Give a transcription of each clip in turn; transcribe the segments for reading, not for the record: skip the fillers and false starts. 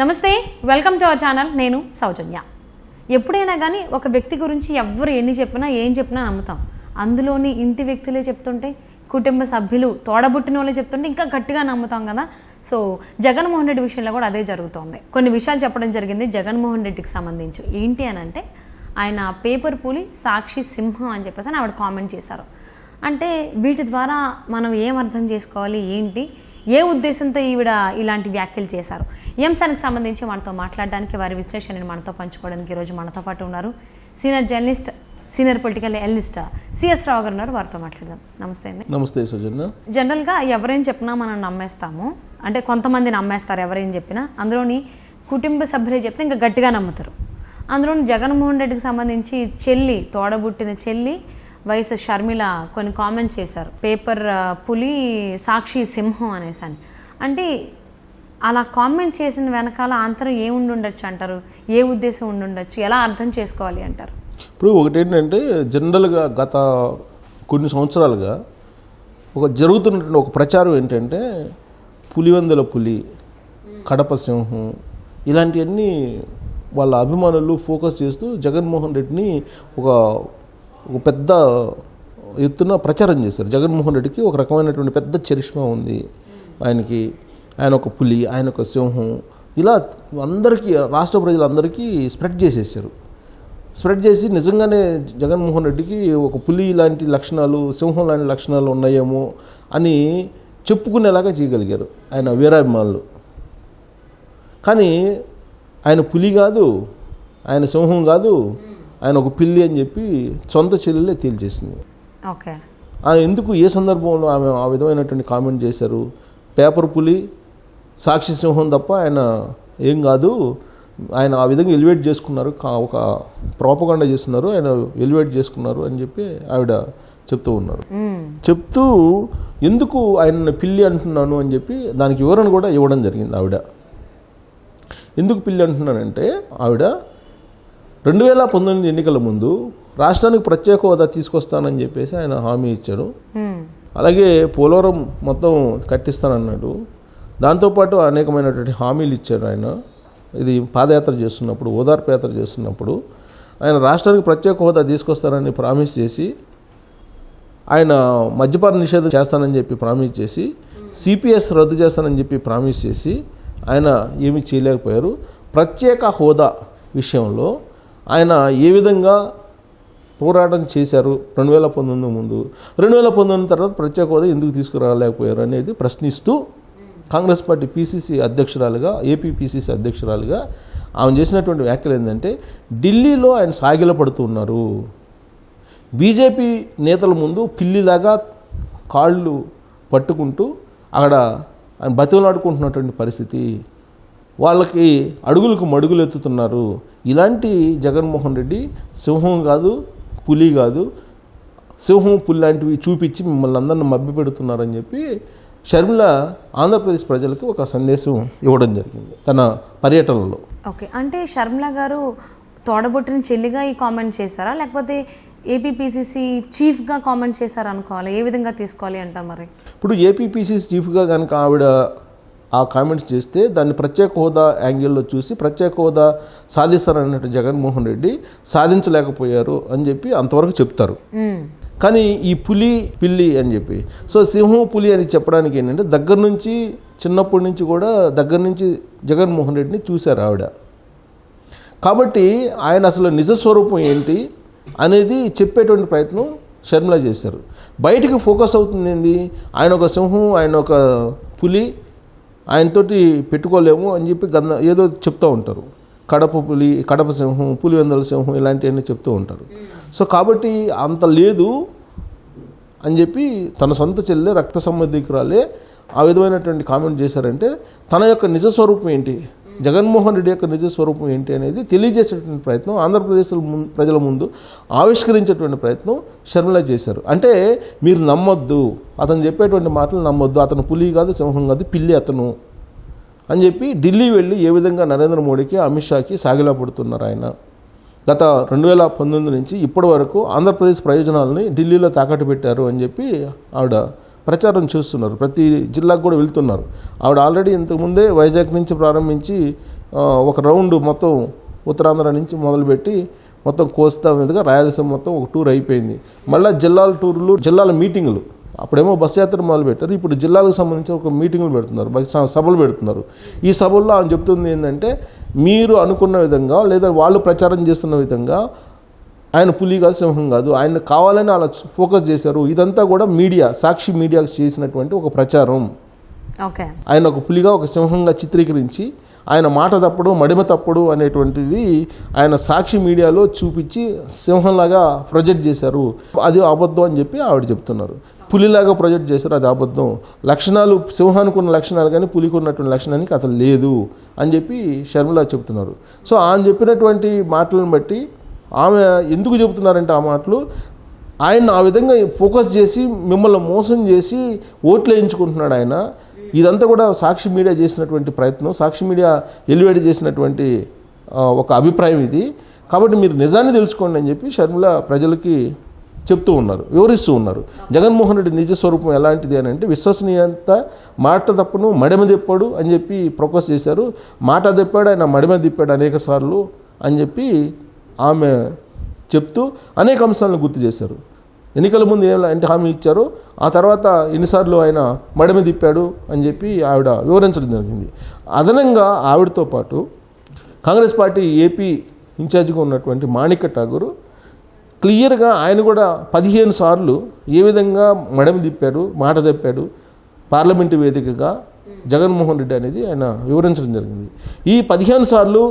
నమస్తే, welcome to our channel. నేను సౌజన్య. ఎప్పుడైనా కానీ ఒక వ్యక్తి గురించి ఎవరు ఎన్ని చెప్పినా ఏం చెప్పినా నమ్ముతాం. అందులోని ఇంటి వ్యక్తులే చెప్తుంటే, కుటుంబ సభ్యులు తోడబుట్టిన వాళ్ళే చెప్తుంటే ఇంకా గట్టిగా నమ్ముతాం కదా. సో జగన్మోహన్ రెడ్డి విషయంలో కూడా అదే జరుగుతోంది. కొన్ని విషయాలు చెప్పడం జరిగింది జగన్మోహన్ రెడ్డికి సంబంధించి. ఏంటి అని అంటే, ఆయన పేపర్ పులి సాక్షి సింహం అని చెప్పేసి ఆవిడ కామెంట్ చేశారు. అంటే వీటి ద్వారా మనం ఏం అర్థం చేసుకోవాలి, ఏంటి, ఏ ఉద్దేశంతో ఈవిడ ఇలాంటి వ్యాఖ్యలు చేశారు, ఈ అంశానికి సంబంధించి మనతో మాట్లాడడానికి, వారి విశ్లేషణని మనతో పంచుకోవడానికి ఈరోజు మనతో పాటు ఉన్నారు senior journalist, senior political analyst CS Rao garu ఉన్నారు. వారితో మాట్లాడదాం. నమస్తే అండి. నమస్తే సుజన్య. జనరల్గా ఎవరేం చెప్పినా మనం నమ్మేస్తాము, అంటే కొంతమంది నమ్మేస్తారు ఎవరేం చెప్పినా. అందులోని కుటుంబ సభ్యులే చెప్తే ఇంకా గట్టిగా నమ్ముతారు. అందులోని జగన్మోహన్ రెడ్డికి సంబంధించి చెల్లి, తోడబుట్టిన చెల్లి వయసు షర్మిల కొన్ని కామెంట్స్ చేశారు. పేపర్ పులి సాక్షి సింహం అనేసి అని. అంటే అలా కామెంట్ చేసిన వెనకాల ఆంతరం ఏ ఉండొచ్చు అంటారు? ఏ ఉద్దేశం ఉండొచ్చు? ఎలా అర్థం చేసుకోవాలి అంటారు? ఇప్పుడు ఒకటేంటంటే, జనరల్గా గత కొన్ని సంవత్సరాలుగా జరుగుతున్నటువంటి ఒక ప్రచారం ఏంటంటే, పులివెందుల పులి, కడప సింహం, ఇలాంటివన్నీ వాళ్ళ అభిమానులు ఫోకస్ చేస్తూ జగన్మోహన్ రెడ్డిని ఒక పెద్ద ఎత్తున ప్రచారం చేశారు. జగన్మోహన్ రెడ్డికి ఒక రకమైనటువంటి పెద్ద చరిష్మా ఉంది, ఆయన ఒక పులి, ఆయన ఒక సింహం, ఇలా అందరికీ, రాష్ట్ర ప్రజలందరికీ స్ప్రెడ్ చేసేసారు. స్ప్రెడ్ చేసి నిజంగానే జగన్మోహన్ రెడ్డికి ఒక పులి లాంటి లక్షణాలు, సింహం లాంటి లక్షణాలు ఉన్నాయేమో అని చెప్పుకునేలాగా చేయగలిగారు ఆయన వీరాభిమానులు. కానీ ఆయన పులి కాదు, ఆయన సింహం కాదు, ఆయన ఒక పిల్లి అని చెప్పి సొంత చెల్లెలే తేల్చేసింది. ఓకే, ఎందుకు, ఏ సందర్భంలో ఆమె ఆ విధమైనటువంటి కామెంట్ చేశారు? పేపర్ పులి సాక్షి సింహం తప్ప ఆయన ఏం కాదు, ఆయన ఆ విధంగా ఎలివేట్ చేసుకున్నారు, ఒక ప్రోపగండా చేస్తున్నారు, ఆయన ఎలివేట్ చేసుకున్నారు అని చెప్పి ఆవిడ చెప్తూ ఉన్నారు. చెప్తూ ఎందుకు ఆయన పిల్లి అంటున్నాను అని చెప్పి దానికి వివరణ కూడా ఇవ్వడం జరిగింది. ఆవిడ ఎందుకు పిల్లి అంటున్నానంటే, ఆవిడ 2019 ఎన్నికల ముందు రాష్ట్రానికి ప్రత్యేక హోదా తీసుకొస్తానని చెప్పేసి ఆయన హామీ ఇచ్చారు. అలాగే పోలవరం మొత్తం కట్టిస్తానన్నాడు. దాంతోపాటు అనేకమైనటువంటి హామీలు ఇచ్చారు ఆయన. ఇది పాదయాత్ర చేస్తున్నప్పుడు, ఓదార్పు యాత్ర చేస్తున్నప్పుడు ఆయన రాష్ట్రానికి ప్రత్యేక హోదా తీసుకొస్తానని ప్రామిస్ చేసి, ఆయన మద్యపాన నిషేధం చేస్తానని చెప్పి ప్రామిస్ చేసి, సిపిఎస్ రద్దు చేస్తానని చెప్పి ప్రామిస్ చేసి ఆయన ఏమీ చేయలేకపోయారు. ప్రత్యేక హోదా విషయంలో ఆయన ఏ విధంగా పోరాటం చేశారు 2019 ముందు, 2019 తర్వాత ప్రత్యేక హోదా ఎందుకు తీసుకురాలేకపోయారు అనేది ప్రశ్నిస్తూ కాంగ్రెస్ పార్టీ పిసిసి అధ్యక్షురాలుగా, ఏపీ పిసిసి అధ్యక్షురాలుగా ఆమె చేసినటువంటి వ్యాఖ్యలు ఏంటంటే, ఢిల్లీలో ఆయన సాగిలపడుతున్నారు, బీజేపీ నేతల ముందు పిల్లిలాగా కాళ్ళు పట్టుకుంటూ అక్కడ ఆయన బతిమలాడుకుంటున్నటువంటి పరిస్థితి, వాళ్ళకి అడుగులకు మడుగులు ఎత్తుతున్నారు. ఇలాంటి జగన్మోహన్ రెడ్డి సింహం కాదు, పులి కాదు, సింహం పులి లాంటివి చూపించి మిమ్మల్ని అందరిని మభ్య పెడుతున్నారని చెప్పి షర్మిల ఆంధ్రప్రదేశ్ ప్రజలకు ఒక సందేశం ఇవ్వడం జరిగింది తన పర్యటనలో. ఓకే, అంటే షర్మిల గారు తోడబుట్టిన చెల్లిగా ఈ కామెంట్ చేశారా, లేకపోతే ఏపీపీసీసీ చీఫ్గా కామెంట్ చేశారు అనుకోవాలి? ఏ విధంగా తీసుకోవాలి అంటారు మరి? ఇప్పుడు ఏపీపీసీసీ చీఫ్గా కనుక ఆవిడ ఆ కామెంట్స్ చేస్తే, దాన్ని ప్రత్యేక హోదా యాంగిల్లో చూసి ప్రత్యేక హోదా సాధిస్తారన్నట్టు జగన్మోహన్ రెడ్డి సాధించలేకపోయారు అని చెప్పి అంతవరకు చెప్తారు. కానీ ఈ పులి, పిల్లి అని చెప్పి, సో సింహం పులి అని చెప్పడానికి ఏంటంటే, దగ్గర నుంచి, చిన్నప్పటి నుంచి కూడా దగ్గర నుంచి జగన్మోహన్ రెడ్డిని చూశారు ఆవిడ. కాబట్టి ఆయన అసలు నిజస్వరూపం ఏంటి అనేది చెప్పేటువంటి ప్రయత్నం షర్మిల చేశారు. బయటికి ఫోకస్ అవుతుంది ఏంది, ఆయన ఒక సింహం, ఆయన ఒక పులి, ఆయనతోటి పెట్టుకోలేము అని చెప్పి ఏదో చెప్తూ ఉంటారు. కడప పులి, కడప సింహం, పులివెందుల సింహం, ఇలాంటివన్నీ చెప్తూ ఉంటారు. సో కాబట్టి అంత లేదు అని చెప్పి తన సొంత చెల్లె, రక్త సంబంధికురాలే ఆ విధమైనటువంటి కామెంట్ చేశారంటే, తన యొక్క నిజస్వరూపం ఏంటి, జగన్మోహన్ రెడ్డి యొక్క నిజస్వరూపం ఏంటి అనేది తెలియజేసేటువంటి ప్రయత్నం, ఆంధ్రప్రదేశ్ ప్రజల ముందు ఆవిష్కరించేటువంటి ప్రయత్నం షర్మిల చేశారు. అంటే మీరు నమ్మొద్దు, అతను చెప్పేటువంటి మాటలు నమ్మొద్దు, అతను పులి కాదు, సింహం కాదు, పిల్లి అతను అని చెప్పి ఢిల్లీ వెళ్ళి ఏ విధంగా నరేంద్ర మోడీకి, అమిత్ షాకి సాగిలా పడుతున్నారు ఆయన. గత 2019 నుంచి ఇప్పటి వరకు ఆంధ్రప్రదేశ్ ప్రయోజనాలని ఢిల్లీలో తాకట్టు పెట్టారు అని చెప్పి ఆవిడ ప్రచారం చేస్తున్నారు. ప్రతి జిల్లాకు కూడా వెళ్తున్నారు. ఆవిడ ఆల్రెడీ ఇంతకుముందే వైజాగ్ నుంచి ప్రారంభించి ఒక రౌండ్ మొత్తం ఉత్తరాంధ్ర నుంచి మొదలుపెట్టి మొత్తం కోస్తా మీదుగా రాయలసీమ మొత్తం ఒక టూర్ అయిపోయింది. మళ్ళీ జిల్లాల టూర్లు, జిల్లాల మీటింగులు. అప్పుడేమో బస్ యాత్ర మొదలుపెట్టారు, ఇప్పుడు జిల్లాలకు సంబంధించి ఒక మీటింగులు పెడుతున్నారు, సభలు పెడుతున్నారు. ఈ సభల్లో ఆయన చెప్తుంది ఏంటంటే, మీరు అనుకున్న విధంగా లేదా వాళ్ళు ప్రచారం చేస్తున్న విధంగా ఆయన పులి కాదు, సింహం కాదు, ఆయన కావాలని అలా ఫోకస్ చేశారు. ఇదంతా కూడా మీడియా, సాక్షి మీడియాకు చేసినటువంటి ఒక ప్రచారం. ఓకే, ఆయన ఒక పులిగా ఒక సింహంగా చిత్రీకరించి ఆయన మాట తప్పుడు మడిమ తప్పుడు అనేటువంటిది ఆయన సాక్షి మీడియాలో చూపించి సింహంలాగా ప్రొజెక్ట్ చేశారు. అది అబద్ధం అని చెప్పి ఆవిడ చెప్తున్నారు. పులిలాగా ప్రొజెక్ట్ చేశారు, అది అబద్ధం. లక్షణాలు సింహానికి ఉన్న లక్షణాలు కానీ పులికి ఉన్నటువంటి లక్షణానికి అసలు లేదు అని చెప్పి షర్మిల చెప్తున్నారు. సో ఆమె చెప్పినటువంటి మాటలను బట్టి ఆమె ఎందుకు చెబుతున్నారంటే, ఆ మాటలు ఆయన ఆ విధంగా ఫోకస్ చేసి మిమ్మల్ని మోసం చేసి ఓట్లు వేయించుకుంటున్నాడు ఆయన. ఇదంతా కూడా సాక్షి మీడియా చేసినటువంటి ప్రయత్నం, సాక్షి మీడియా ఎలివేట్ చేసినటువంటి ఒక అభిప్రాయం ఇది. కాబట్టి మీరు నిజాన్ని తెలుసుకోండి అని చెప్పి షర్మిల ప్రజలకి చెప్తూ ఉన్నారు, వివరిస్తూ ఉన్నారు. జగన్మోహన్ రెడ్డి నిజ స్వరూపం ఎలాంటిది అని అంటే, విశ్వసనీయత, మాట తప్పును మడిమ తిప్పాడు అని చెప్పి ప్రొపోజ్ చేశారు. మాట తిప్పాడు, ఆయన మడిమ తిప్పాడు అనేక సార్లు అని చెప్పి ఆమె చెప్తూ అనేక అంశాలను గుర్తు చేశారు. ఎన్నికల ముందు ఎలాంటి హామీ ఇచ్చారో, ఆ తర్వాత ఎన్నిసార్లు ఆయన మడిమ తిప్పాడు అని చెప్పి ఆవిడ వివరించడం జరిగింది. అదనంగా ఆవిడతో పాటు కాంగ్రెస్ పార్టీ ఏపీ ఇన్ఛార్జిగా ఉన్నటువంటి మాణిక్య ఠాగూర్ క్లియర్గా ఆయన కూడా 15 సార్లు ఏ విధంగా మడిమ తిప్పాడు, మాట తప్పాడు పార్లమెంటు వేదికగా జగన్మోహన్ రెడ్డి అనేది ఆయన వివరించడం జరిగింది. ఈ 15 సార్లు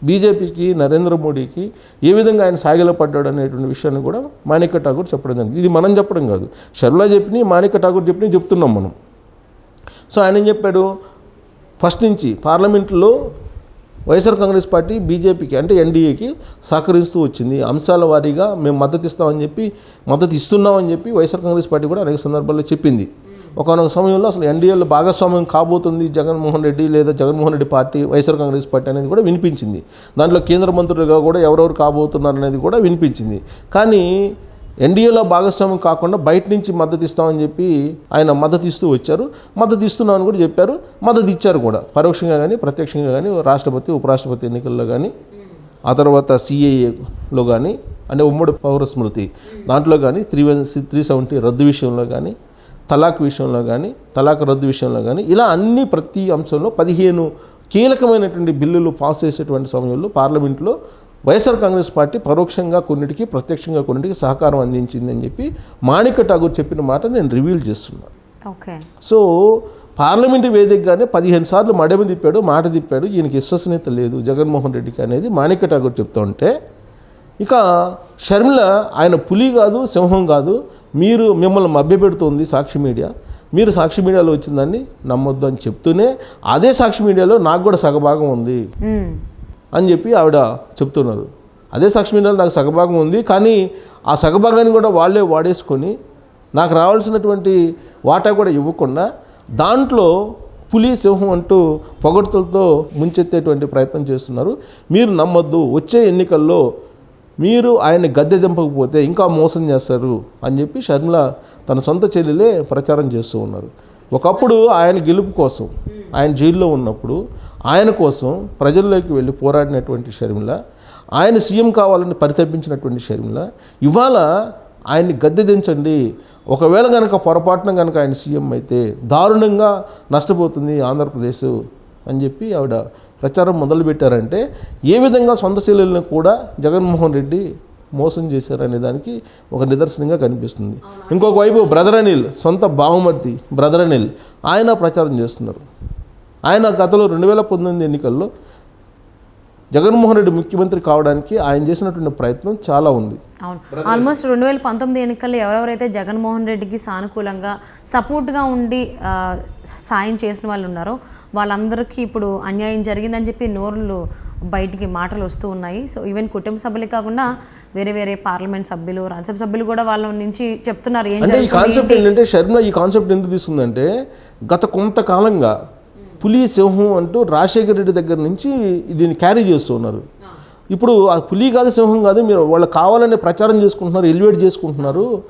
బీజేపీకి, నరేంద్ర మోడీకి ఏ విధంగా ఆయన సాగిలపడ్డాడు అనేటువంటి విషయాన్ని కూడా మాణిక్య ఠాగూర్ చెప్పడం జరిగింది. ఇది మనం చెప్పడం కాదు, షర్మిల చెప్పిన, మాణిక్య ఠాగూర్ చెప్పిన చెప్తున్నాం మనం. సో ఆయన ఏం చెప్పాడు, ఫస్ట్ నుంచి పార్లమెంట్లో వైఎస్ఆర్ కాంగ్రెస్ పార్టీ బీజేపీకి అంటే ఎన్డీఏకి సహకరిస్తూ వచ్చింది. అంశాల వారీగా మేము మద్దతు ఇస్తున్నామని చెప్పి వైఎస్ఆర్ కాంగ్రెస్ పార్టీ కూడా అనేక సందర్భాల్లో చెప్పింది. ఒకనొక సమయంలో అసలు ఎన్డీఏలో భాగస్వామ్యం కాబోతుంది జగన్మోహన్ రెడ్డి లేదా జగన్మోహన్ రెడ్డి పార్టీ, వైఎస్ఆర్ కాంగ్రెస్ పార్టీ అనేది కూడా వినిపించింది. దాంట్లో కేంద్ర మంత్రులుగా కూడా ఎవరెవరు కాబోతున్నారు అనేది కూడా వినిపించింది. కానీ ఎన్డీఏలో భాగస్వామ్యం కాకుండా బయట నుంచి మద్దతు ఇస్తామని చెప్పి ఆయన మద్దతు ఇస్తూ వచ్చారు. మద్దతు ఇస్తున్నామని కూడా చెప్పారు, మద్దతు ఇచ్చారు కూడా, పరోక్షంగా కానీ ప్రత్యక్షంగా కానీ రాష్ట్రపతి, ఉపరాష్ట్రపతి ఎన్నికల్లో కానీ, ఆ తర్వాత CAAలో కానీ, అంటే ఉమ్మడి పౌర స్మృతి దాంట్లో కానీ, 370 రద్దు విషయంలో కానీ, తలాక్ విషయంలో కానీ, తలాక్ రద్దు విషయంలో కానీ, ఇలా అన్ని ప్రతి అంశంలో 15 కీలకమైనటువంటి బిల్లులు పాస్ చేసేటువంటి సమయంలో పార్లమెంట్లో వైఎస్ఆర్ కాంగ్రెస్ పార్టీ పరోక్షంగా కొన్నిటికి, ప్రత్యక్షంగా కొన్నిటికి సహకారం అందించిందని చెప్పి మాణిక్య ఠాగూర్ చెప్పిన మాట నేను రివీల్ చేస్తున్నాను. ఓకే, సో పార్లమెంటు వేదికగానే 15 సార్లు మడమ తిప్పాడు, మాట తిప్పాడు, ఈయనకి విశ్వసనీయత లేదు జగన్మోహన్ రెడ్డికి అనేది మాణిక్య ఠాగూర్ చెప్తూ ఉంటే, ఇక షర్మిల ఆయన పులి కాదు, సింహం కాదు, మిమ్మల్ని మభ్యపెడుతోంది సాక్షి మీడియా, మీరు సాక్షి మీడియాలో వచ్చిందాన్ని నమ్మొద్దు అని చెప్తూనే, అదే సాక్షి మీడియాలో నాకు కూడా సగభాగం ఉంది అని చెప్పి ఆవిడ చెప్తున్నారు. అదే సాక్షి మీడియాలో నాకు సగభాగం ఉంది, కానీ ఆ సగభాగాన్ని కూడా వాళ్ళే వాడేసుకొని నాకు రావాల్సినటువంటి వాటా కూడా ఇవ్వకుండా దాంట్లో పులి, సింహం అంటూ పొగడ్తలతో ముంచెత్తేటువంటి ప్రయత్నం చేస్తున్నారు. మీరు నమ్మొద్దు, వచ్చే ఎన్నికల్లో మీరు ఆయన్ని గద్దె దింపకపోతే ఇంకా మోసం చేస్తారు అని చెప్పి షర్మిల తన సొంత చెల్లెలే ప్రచారం చేస్తూ ఉన్నారు. ఒకప్పుడు ఆయన గెలుపు కోసం, ఆయన జైల్లో ఉన్నప్పుడు ఆయన కోసం ప్రజల్లోకి వెళ్ళి పోరాడినటువంటి షర్మిల, ఆయన సీఎం కావాలని పరితపించినటువంటి షర్మిల, ఇవాళ ఆయన్ని గద్దె దించండి, ఒకవేళ కనుక పొరపాటున కనుక ఆయన సీఎం అయితే దారుణంగా నష్టపోతుంది ఆంధ్రప్రదేశ్ అని చెప్పి ఆవిడ ప్రచారం మొదలుపెట్టారంటే, ఏ విధంగా సొంత చెల్లెలను కూడా జగన్మోహన్ రెడ్డి మోసం చేశారనే దానికి ఒక నిదర్శనంగా కనిపిస్తుంది. ఇంకొక వైపు బ్రదర్ అనిల్, సొంత బావమర్ది బ్రదర్ అనిల్, ఆయన ప్రచారం చేస్తున్నారు. ఆయన గతంలో 2019 ఎన్నికల్లో జగన్మోహన్ రెడ్డి ముఖ్యమంత్రి కావడానికి ఆయన చేసినటువంటి ప్రయత్నం చాలా ఉంది. అవును, ఆల్మోస్ట్ 2019 ఎన్నికల్లో ఎవరెవరైతే జగన్మోహన్ రెడ్డికి సానుకూలంగా సపోర్ట్గా ఉండి సాయం చేసిన వాళ్ళు ఉన్నారో వాళ్ళందరికీ ఇప్పుడు అన్యాయం జరిగిందని చెప్పి నోర్లు బయటికి మాటలు వస్తూ ఉన్నాయి. సో ఈవెన్ కుటుంబ సభ్యులే కాకుండా వేరే వేరే పార్లమెంట్ సభ్యులు, రాజ్యసభ సభ్యులు కూడా వాళ్ళ నుంచి చెప్తున్నారు. ఈ కాన్సెప్ట్ ఏంటంటే, షర్మిల ఈ కాన్సెప్ట్ ఎందుకు తీసుకుందంటే, గత కొంతకాలంగా పులి, సింహం అంటూ రాజశేఖర రెడ్డి దగ్గర నుంచి దీన్ని క్యారీ చేస్తున్నారు. ఇప్పుడు ఆ పులి కాదు, సింహం కాదు, మీరు వాళ్ళు కావాలనే ప్రచారం చేసుకుంటున్నారు, ఎలివేట్ చేసుకుంటున్నారు.